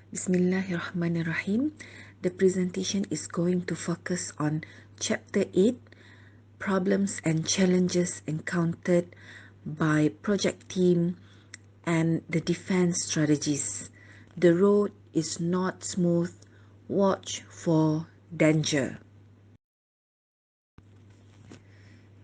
Bismillahirrahmanirrahim. The presentation is going to focus on Chapter 8, Problems and Challenges Encountered by Project Team and the Defense Strategies. The road is not smooth. Watch for danger.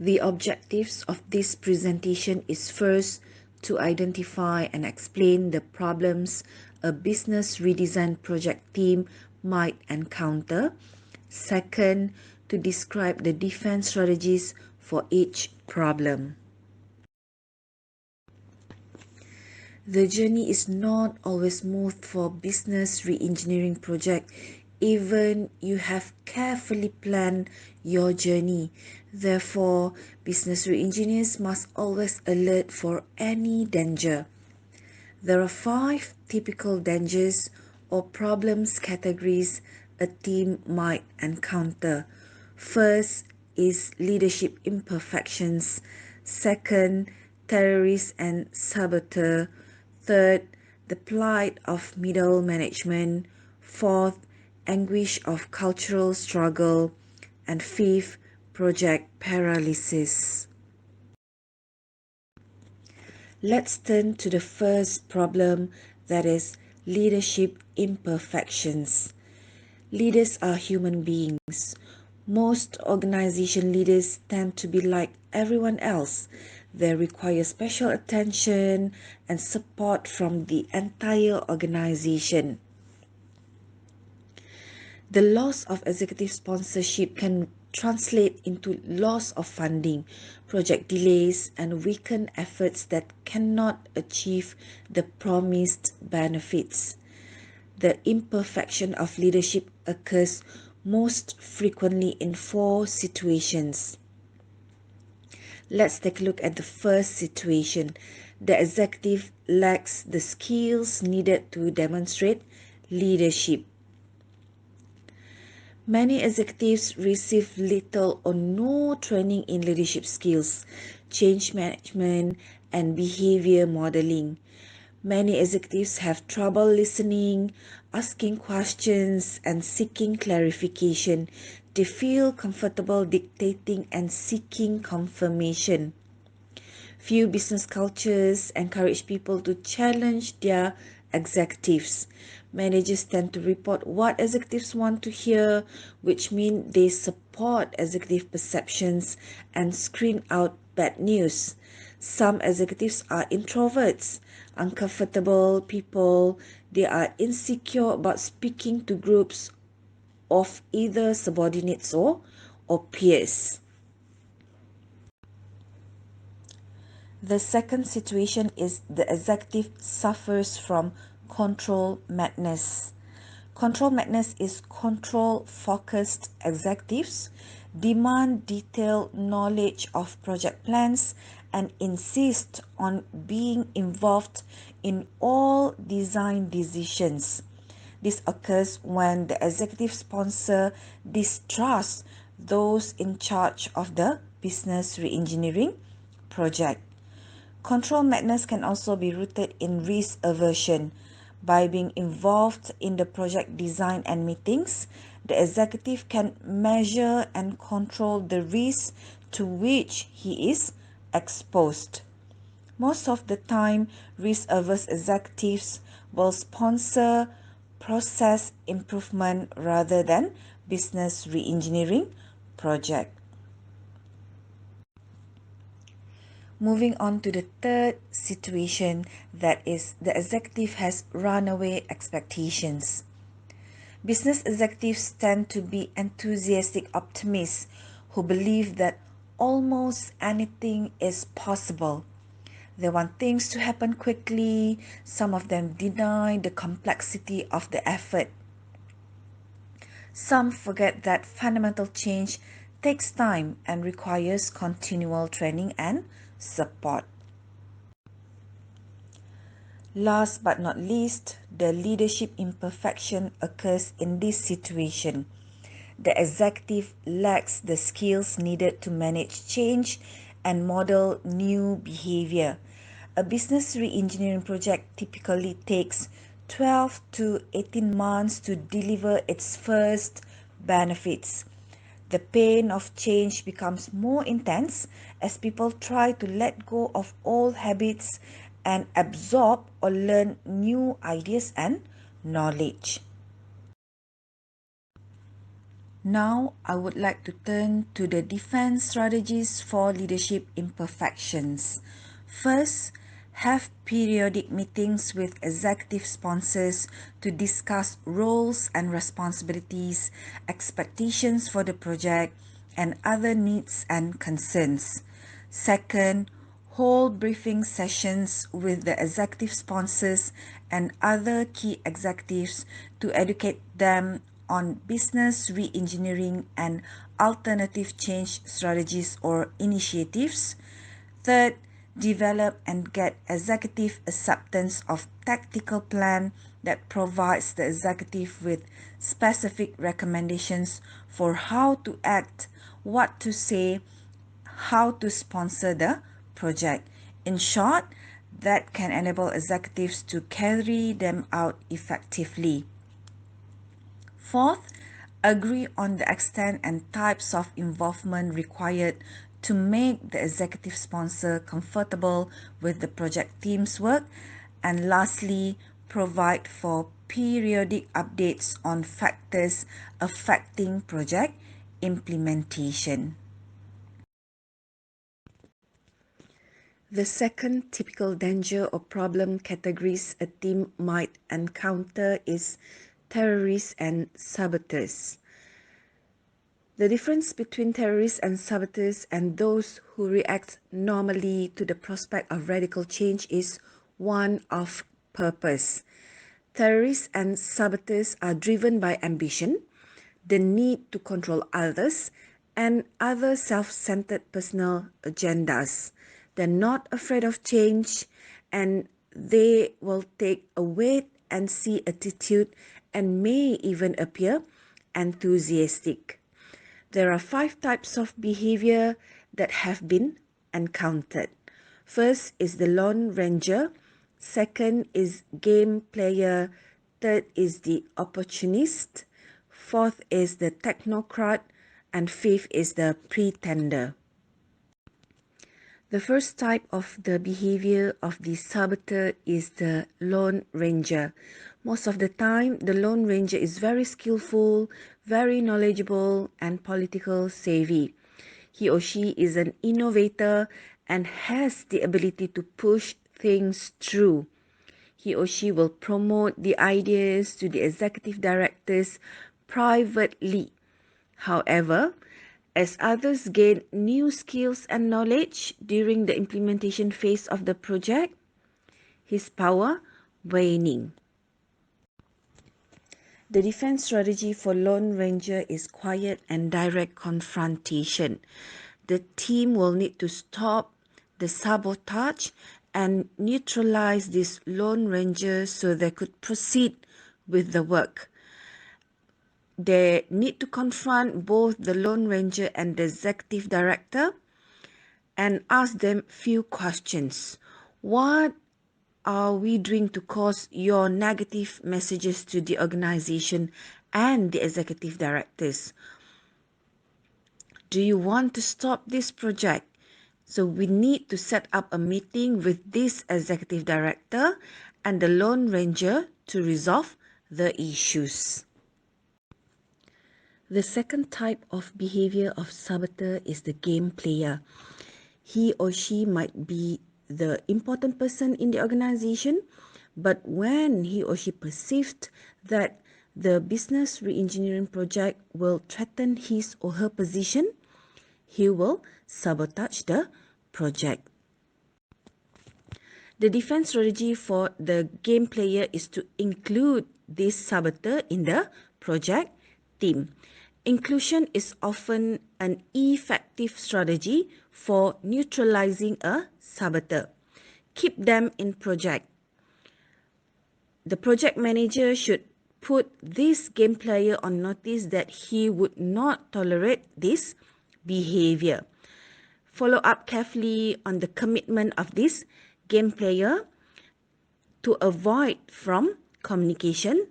The objectives of this presentation is first to identify and explain the problems a business redesign project team might encounter. Second, to describe the defense strategies for each problem. The journey is not always smooth for business re-engineering project, even you have carefully planned your journey. Therefore, business re-engineers must always alert for any danger. There are 5 typical dangers or problems categories a team might encounter. First is leadership imperfections. Second, terrorists and saboteur. Third, the plight of middle management. Fourth, anguish of cultural struggle. And fifth, project paralysis. Let's turn to the first problem, that is leadership imperfections. Leaders are human beings. Most organization leaders tend to be like everyone else. They require special attention and support from the entire organization. The loss of executive sponsorship can translate into loss of funding, project delays, and weakened efforts that cannot achieve the promised benefits. The imperfection of leadership occurs most frequently in 4 situations. Let's take a look at the first situation. The executive lacks the skills needed to demonstrate leadership. Many executives receive little or no training in leadership skills, change management, and behavior modeling. Many executives have trouble listening, asking questions, and seeking clarification. They feel comfortable dictating and seeking confirmation. Few business cultures encourage people to challenge their executives. Managers tend to report what executives want to hear, which means they support executive perceptions and screen out bad news. Some executives are introverts, uncomfortable people. They are insecure about speaking to groups of either subordinates or peers. The second situation is the executive suffers from control madness. Control madness is control-focused executives demand detailed knowledge of project plans and insist on being involved in all design decisions. This occurs when the executive sponsor distrusts those in charge of the business re-engineering project. Control madness can also be rooted in risk aversion. By being involved in the project design and meetings, the executive can measure and control the risk to which he is exposed. Most of the time, risk-averse executives will sponsor process improvement rather than business re-engineering project. Moving on to the third situation, that is the executive has runaway expectations. Business executives tend to be enthusiastic optimists who believe that almost anything is possible. They want things to happen quickly. Some of them deny the complexity of the effort. Some forget that fundamental change takes time and requires continual training and support. Last but not least, the leadership imperfection occurs in this situation. The executive lacks the skills needed to manage change and model new behavior. A business re-engineering project typically takes 12 to 18 months to deliver its first benefits. The pain of change becomes more intense as people try to let go of old habits and absorb or learn new ideas and knowledge. Now, I would like to turn to the defense strategies for leadership imperfections. First, have periodic meetings with executive sponsors to discuss roles and responsibilities, expectations for the project, and other needs and concerns. Second, hold briefing sessions with the executive sponsors and other key executives to educate them on business re-engineering and alternative change strategies or initiatives. Third, develop and get executive acceptance of tactical plan that provides the executive with specific recommendations for how to act, what to say, how to sponsor the project. In short, that can enable executives to carry them out effectively. Fourth, agree on the extent and types of involvement required to make the executive sponsor comfortable with the project team's work. And lastly, provide for periodic updates on factors affecting project implementation. The second typical danger or problem categories a team might encounter is terrorists and saboteurs. The difference between terrorists and saboteurs and those who react normally to the prospect of radical change is one of purpose. Terrorists and saboteurs are driven by ambition, the need to control others, and other self-centered personal agendas. They're not afraid of change, and they will take a wait and see attitude and may even appear enthusiastic. There are 5 types of behavior that have been encountered. First is the Lone Ranger. Second is game player. Third is the opportunist. Fourth is the technocrat. And fifth is the pretender. The first type of the behavior of the saboteur is the Lone Ranger. Most of the time, the Lone Ranger is very skillful, very knowledgeable, and political savvy. He or she is an innovator and has the ability to push things through. He or she will promote the ideas to the executive directors privately. However, as others gain new skills and knowledge during the implementation phase of the project, his power waning. The defense strategy for Lone Ranger is quiet and direct confrontation. The team will need to stop the sabotage and neutralize this Lone Ranger so they could proceed with the work. They need to confront both the Lone Ranger and the executive director and ask them few questions. What are we doing to cause your negative messages to the organization and the executive directors? Do you want to stop this project? So we need to set up a meeting with this executive director and the Lone Ranger to resolve the issues. The second type of behavior of saboteur is the game player. He or she might be the important person in the organization, but when he or she perceived that the business re-engineering project will threaten his or her position, he will sabotage the project. The defense strategy for the game player is to include this saboteur in the project team. Inclusion is often an effective strategy for neutralizing a saboteur. Keep them in project. The project manager should put this game player on notice that he would not tolerate this behavior. Follow up carefully on the commitment of this game player to avoid from communication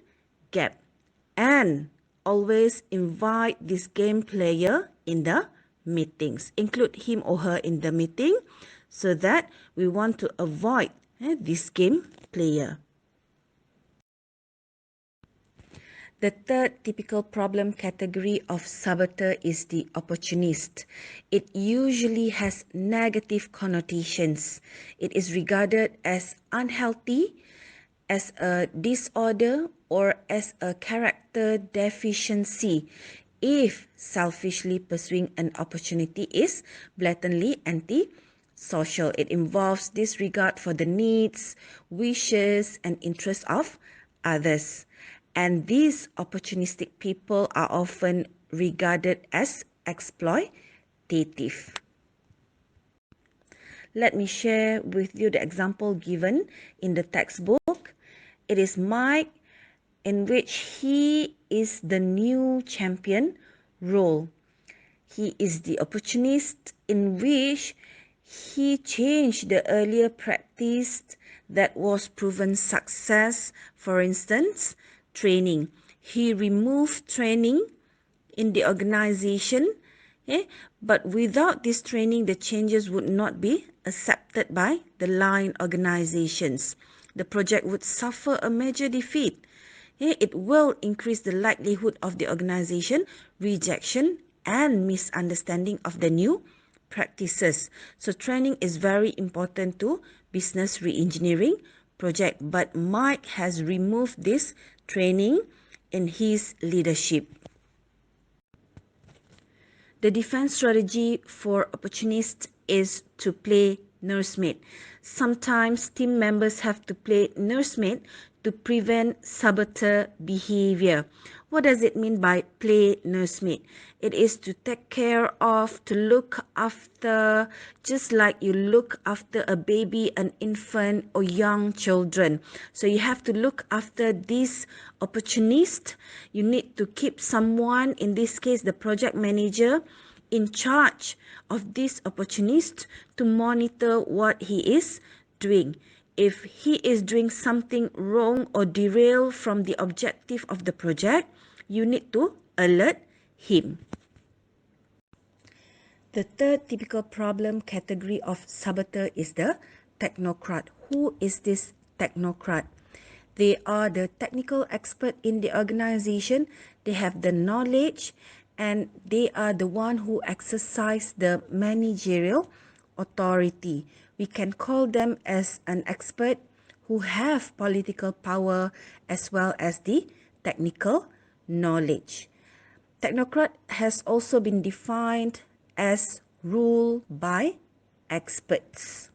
gap. And always invite this game player in the meetings. Include him or her in the meeting so that we want to avoid this game player. The third typical problem category of saboteur is the opportunist. It usually has negative connotations. It is regarded as unhealthy, as a disorder, or as a character deficiency if selfishly pursuing an opportunity is blatantly anti-social. It involves disregard for the needs, wishes, and interests of others. And these opportunistic people are often regarded as exploitative. Let me share with you the example given in the textbook. It is Mike, in which he is the new champion role. He is the opportunist in which he changed the earlier practice that was proven success. For instance, training. He removed training in the organization, but without this training, the changes would not be accepted by the line organizations. The project would suffer a major defeat. It will increase the likelihood of the organization rejection and misunderstanding of the new practices. So training is very important to business re-engineering project, but Mike has removed this training in his leadership. The defense strategy for opportunists is to play nursemaid. Sometimes team members have to play nursemaid to prevent saboteur behavior. What does it mean by play nursemaid? It is to take care of, to look after, just like you look after a baby, an infant, or young children. So you have to look after this opportunist. You need to keep someone, in this case the project manager, in charge of this opportunist to monitor what he is doing. If he is doing something wrong or derail from the objective of the project, you need to alert him. The third typical problem category of saboteur is the technocrat. Who is this technocrat? They are the technical expert in the organization. They have the knowledge and they are the one who exercise the managerial authority. We can call them as an expert who have political power as well as the technical knowledge. Technocrat has also been defined as ruled by experts.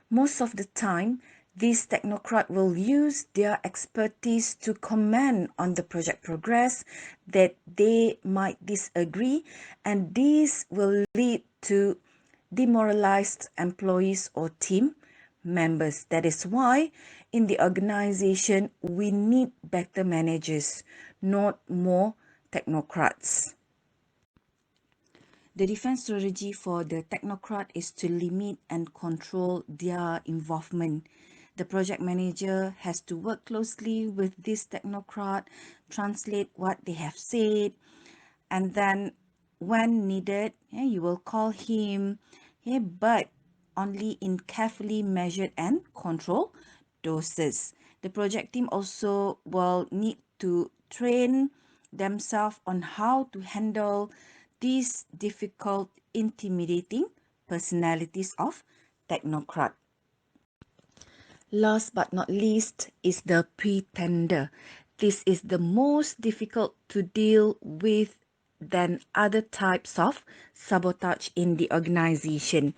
Most of the time, these technocrats will use their expertise to comment on the project progress that they might disagree, and this will lead to demoralized employees or team members. That is why in the organization we need better managers, not more technocrats. The defense strategy for the technocrat is to limit and control their involvement. The project manager has to work closely with this technocrat, translate what they have said, and then when needed, you will call him, but only in carefully measured and controlled doses. The project team also will need to train themselves on how to handle these difficult, intimidating personalities of technocrat. Last but not least is the pretender. This is the most difficult to deal with than other types of sabotage in the organization.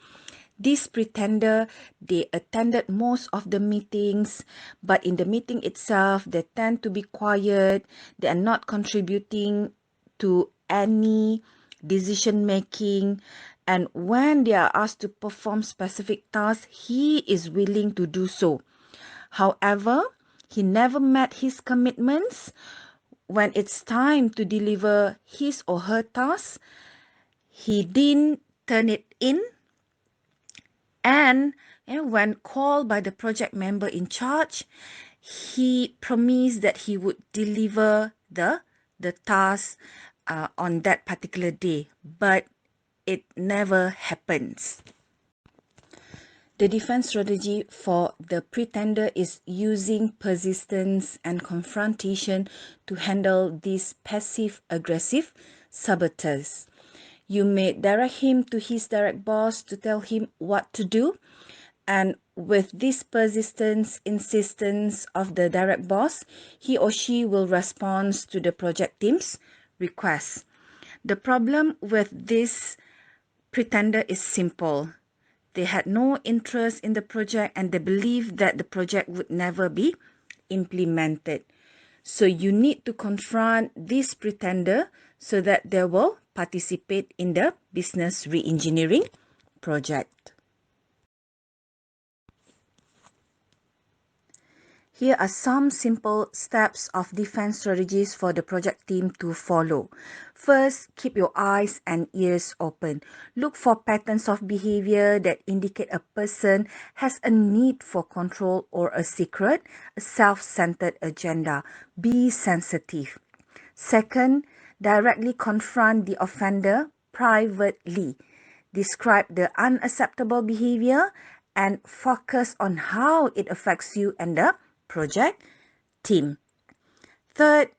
This pretender, they attended most of the meetings, but in the meeting itself, they tend to be quiet. They are not contributing to any decision making. And when they are asked to perform specific tasks, he is willing to do so. However, he never met his commitments. When it's time to deliver his or her task, he didn't turn it in. And when called by the project member in charge, he promised that he would deliver the task on that particular day, but it never happens. The defense strategy for the pretender is using persistence and confrontation to handle these passive-aggressive saboteurs. You may direct him to his direct boss to tell him what to do, and with this persistence, insistence of the direct boss, he or she will respond to the project team's request. The problem with this pretender is simple. They had no interest in the project and they believed that the project would never be implemented. So you need to confront this pretender so that they will participate in the business re-engineering project. Here are some simple steps of defense strategies for the project team to follow. First, keep your eyes and ears open. Look for patterns of behavior that indicate a person has a need for control or a secret, a self-centered agenda. Be sensitive. Second, directly confront the offender privately. Describe the unacceptable behavior and focus on how it affects you and the project team. Third,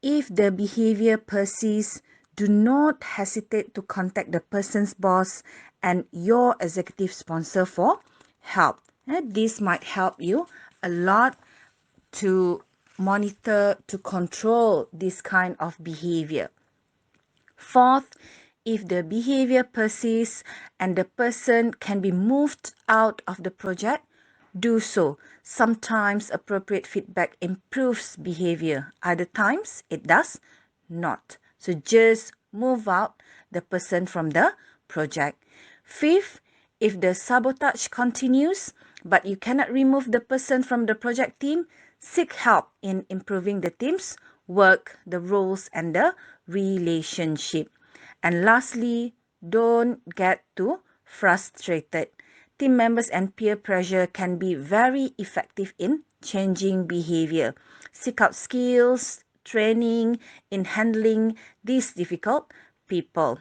if the behavior persists, do not hesitate to contact the person's boss and your executive sponsor for help. This might help you a lot to monitor, to control this kind of behavior. Fourth, if the behavior persists and the person can be moved out of the project, do so. Sometimes appropriate feedback improves behavior. Other times it does not. So just move out the person from the project. Fifth, if the sabotage continues, but you cannot remove the person from the project team, seek help in improving the team's work, the roles, and the relationship. And lastly, don't get too frustrated. Team members and peer pressure can be very effective in changing behavior. Seek out skills, training in handling these difficult people.